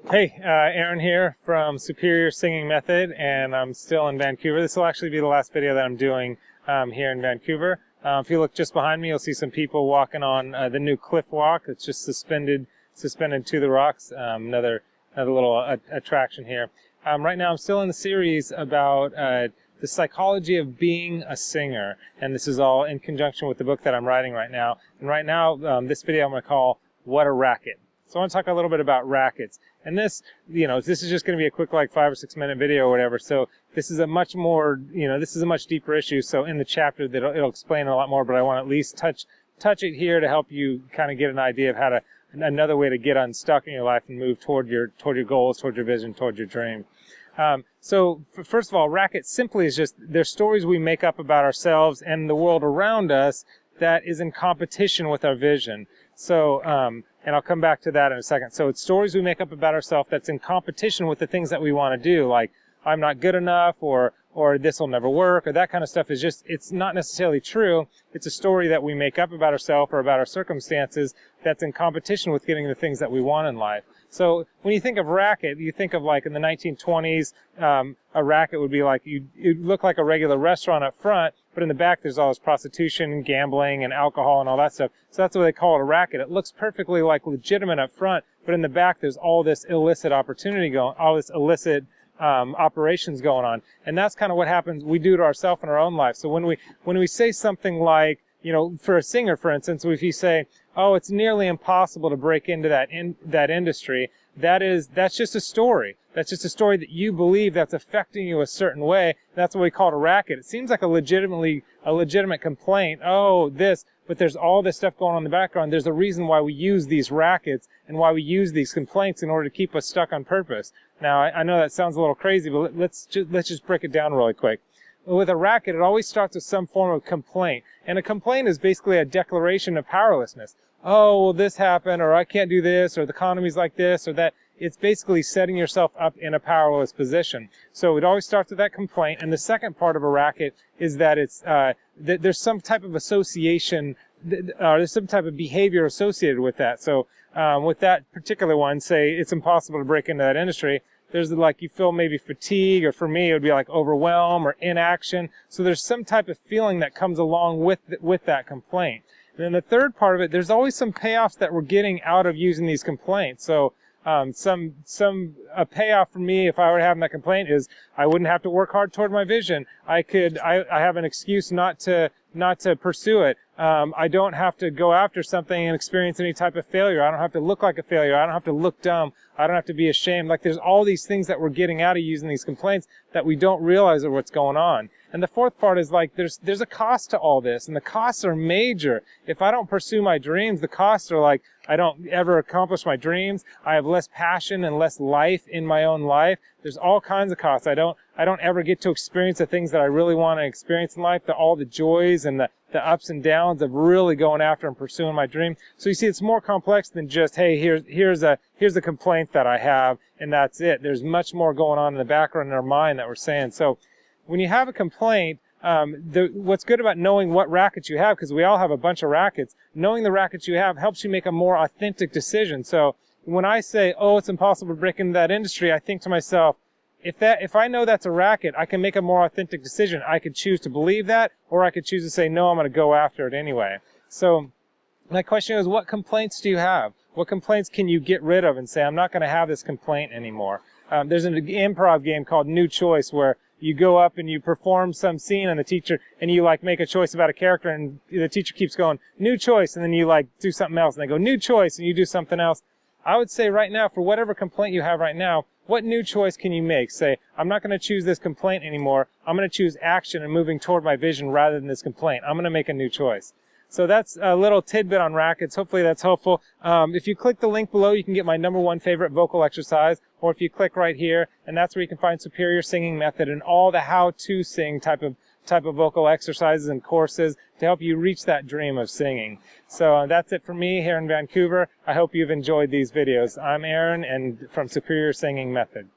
Hey, Aaron here from Superior Singing Method, and I'm still in Vancouver. This will actually be the last video that I'm doing here in Vancouver. If you look just behind me, you'll see some people walking on the new cliff walk. It's just suspended to the rocks. Another little attraction here. Right now, I'm still in the series about the psychology of being a singer, and this is all in conjunction with the book that I'm writing right now. And right now, this video I'm going to call "What a Racket." So I want to talk a little bit about rackets. And this, this is just going to be a quick, like 5 or 6 minute video or whatever. So this is a much more, this is a much deeper issue. So in the chapter, it'll explain a lot more, but I want to at least touch it here to help you kind of get an idea of how to, another way to get unstuck in your life and move toward your goals, toward your vision, toward your dream. So first of all, racket simply is just, they're stories we make up about ourselves and the world around us that is in competition with our vision. So, and I'll come back to that in a second. So it's stories we make up about ourselves that's in competition with the things that we want to do, like I'm not good enough, or this will never work, or that kind of stuff is just, it's not necessarily true. It's a story that we make up about ourselves or about our circumstances that's in competition with getting the things that we want in life. So when you think of racket, you think of like in the 1920s, a racket would be like, you'd look like a regular restaurant up front, but in the back there's all this prostitution and gambling and alcohol and all that stuff. So that's what they call it, a racket. It looks perfectly like legitimate up front, but in the back there's all this illicit opportunity going, all this illicit operations going on. And that's kind of what happens, we do to ourselves in our own life. So when we say something like, for a singer, for instance, if you say, oh, it's nearly impossible to break into that industry, that's just a story. That's just a story that you believe that's affecting you a certain way. That's what we call it a racket. It seems like a legitimate complaint. Oh, but there's all this stuff going on in the background. There's a reason why we use these rackets and why we use these complaints in order to keep us stuck on purpose. Now, I know that sounds a little crazy, but let's just break it down really quick. With a racket, it always starts with some form of complaint. And a complaint is basically a declaration of powerlessness. Oh, well, this happened, or I can't do this, or the economy's like this, or that. It's basically setting yourself up in a powerless position. So it always starts with that complaint. And the second part of a racket is that it's there's some type of association, there's some type of behavior associated with that. So with that particular one, say it's impossible to break into that industry, there's like you feel maybe fatigue, or for me it would be like overwhelm or inaction. So there's some type of feeling that comes along with that complaint. And then the third part of it, there's always some payoffs that we're getting out of using these complaints. So a payoff for me if I were having that complaint is I wouldn't have to work hard toward my vision. I have an excuse not to pursue it. I don't have to go after something and experience any type of failure. I don't have to look like a failure. I don't have to look dumb. I don't have to be ashamed. Like there's all these things that we're getting out of using these complaints that we don't realize are what's going on. And the fourth part is like there's a cost to all this, and the costs are major. If I don't pursue my dreams, the costs are like I don't ever accomplish my dreams. I have less passion and less life in my own life. There's all kinds of costs. I don't ever get to experience the things that I really want to experience in life, all the joys and the ups and downs of really going after and pursuing my dream. So you see, it's more complex than just, hey, here's a complaint that I have, and that's it. There's much more going on in the background in our mind that we're saying. So when you have a complaint, what's good about knowing what rackets you have, because we all have a bunch of rackets, knowing the rackets you have helps you make a more authentic decision. So when I say, oh, it's impossible to break into that industry, I think to myself, if I know that's a racket, I can make a more authentic decision. I could choose to believe that, or I could choose to say, no, I'm going to go after it anyway. So my question is, what complaints do you have? What complaints can you get rid of and say, I'm not going to have this complaint anymore? There's an improv game called New Choice where you go up and you perform some scene and you like make a choice about a character, and the teacher keeps going, new choice, and then you like do something else, and they go, new choice, and you do something else. I would say right now, for whatever complaint you have right now, what new choice can you make? Say, I'm not going to choose this complaint anymore. I'm going to choose action and moving toward my vision rather than this complaint. I'm going to make a new choice. So that's a little tidbit on rackets. Hopefully that's helpful. If you click the link below, you can get my #1 favorite vocal exercise, or if you click right here, and that's where you can find Superior Singing Method and all the how-to sing type of vocal exercises and courses to help you reach that dream of singing. So that's it for me here in Vancouver. I hope you've enjoyed these videos. I'm Aaron, and from Superior Singing Method.